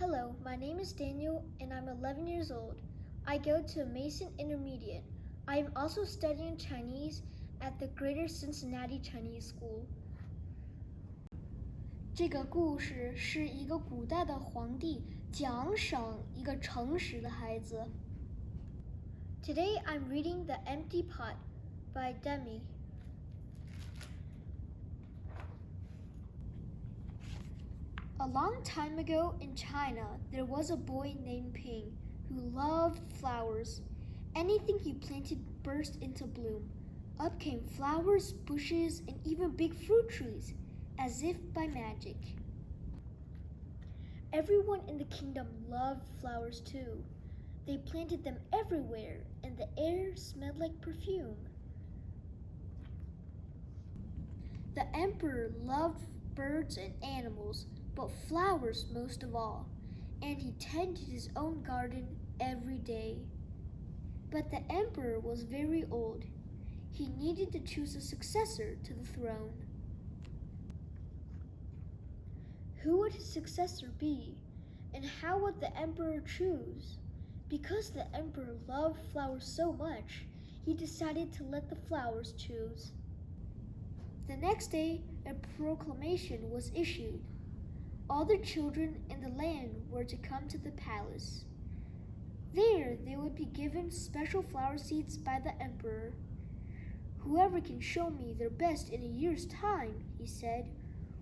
Hello, my name is Daniel and I'm 11 years old. I go to Mason Intermediate. I am also studying Chinese at the Greater Cincinnati Chinese School. 这个故事是一个古代的皇帝奖赏一个诚实的孩子。Today I'm reading The Empty Pot by Demi. A long time ago in China, there was a boy named Ping who loved flowers. Anything he planted burst into bloom. Up came flowers, bushes, and even big fruit trees, as if by magic. Everyone in the kingdom loved flowers too. They planted them everywhere, and the air smelled like perfume. The emperor loved birds and animals, but flowers most of all, and he tended his own garden every day. But the emperor was very old. He needed to choose a successor to the throne. Who would his successor be, and how would the emperor choose? Because the emperor loved flowers so much, he decided to let the flowers choose. The next day, a proclamation was issued. All the children in the land were to come to the palace. There, they would be given special flower seeds by the emperor. Whoever can show me their best in a year's time, he said,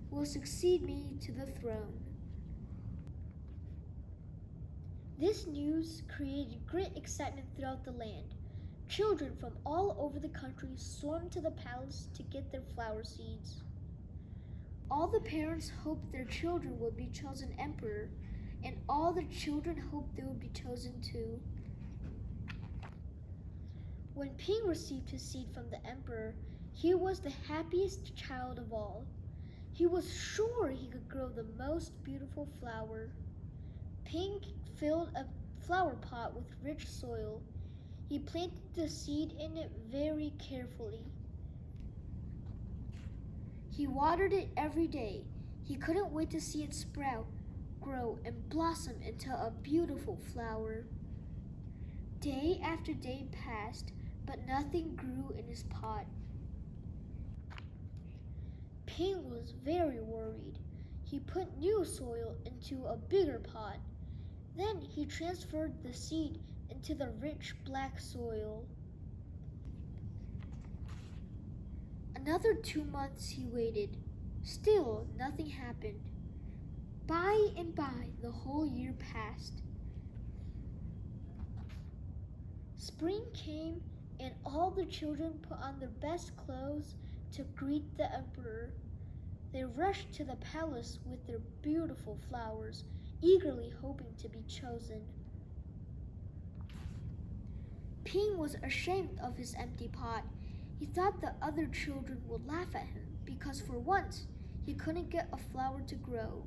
will succeed me to the throne. This news created great excitement throughout the land. Children from all over the country swarmed to the palace to get their flower seeds. All the parents hoped their children would be chosen emperor, and all the children hoped they would be chosen too. When Ping received his seed from the emperor, he was the happiest child of all. He was sure he could grow the most beautiful flower. Ping filled a flower pot with rich soil. He planted the seed in it very carefully. He watered it every day. He couldn't wait to see it sprout, grow, and blossom into a beautiful flower. Day after day passed, but nothing grew in his pot. Ping was very worried. He put new soil into a bigger pot. Then he transferred the seed into the rich black soil. Another 2 months he waited. Still nothing happened. By and by, the whole year passed. Spring came, and all the children put on their best clothes to greet the emperor. They rushed to the palace with their beautiful flowers, eagerly hoping to be chosen. Ping was ashamed of his empty pot. He thought the other children would laugh at him because for once he couldn't get a flower to grow.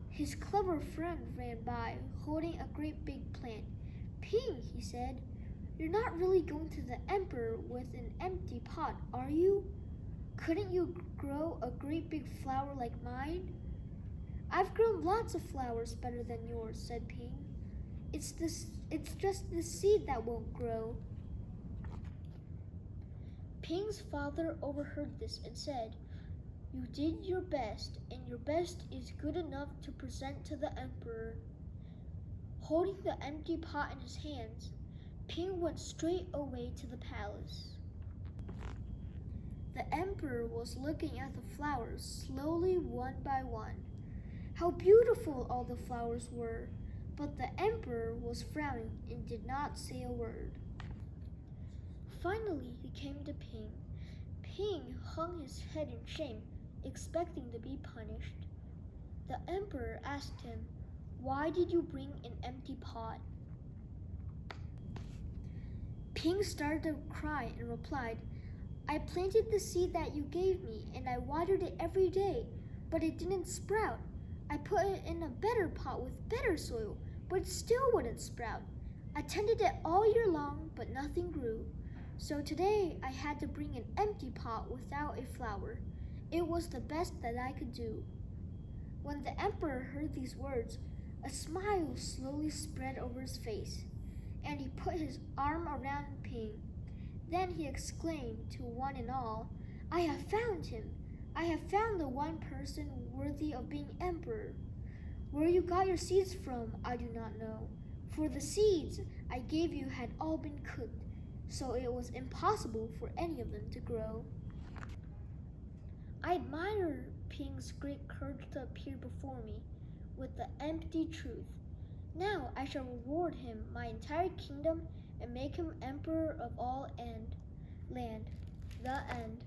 His clever friend ran by, holding a great big plant. Ping, he said, you're not really going to the emperor with an empty pot, are you? Couldn't you grow a great big flower like mine? I've grown lots of flowers better than yours, said Ping. It's just the seed that won't grow. Ping's father overheard this and said, you did your best, and your best is good enough to present to the emperor. Holding the empty pot in his hands, Ping went straight away to the palace. The emperor was looking at the flowers slowly one by one. How beautiful all the flowers were, but the emperor was frowning and did not say a word. Finally, he came to Ping. Ping hung his head in shame, expecting to be punished. The emperor asked him, why did you bring an empty pot? Ping started to cry and replied, I planted the seed that you gave me and I watered it every day, but it didn't sprout. I put it in a better pot with better soil, but it still wouldn't sprout. I tended it all year long, but nothing grew. So today I had to bring an empty pot without a flower. It was the best that I could do. When the emperor heard these words, A smile slowly spread over his face, and he put his arm around Ping. Then he exclaimed to one and all, "I have found him! I have found the one person worthy of being emperor. Where you got your seeds from, I do not know, for the seeds I gave you had all been cooked, so it was impossible for any of them to grow." I admire Ping's great courage to appear before me with the empty truth. Now I shall reward him my entire kingdom and make him emperor of all land. The end.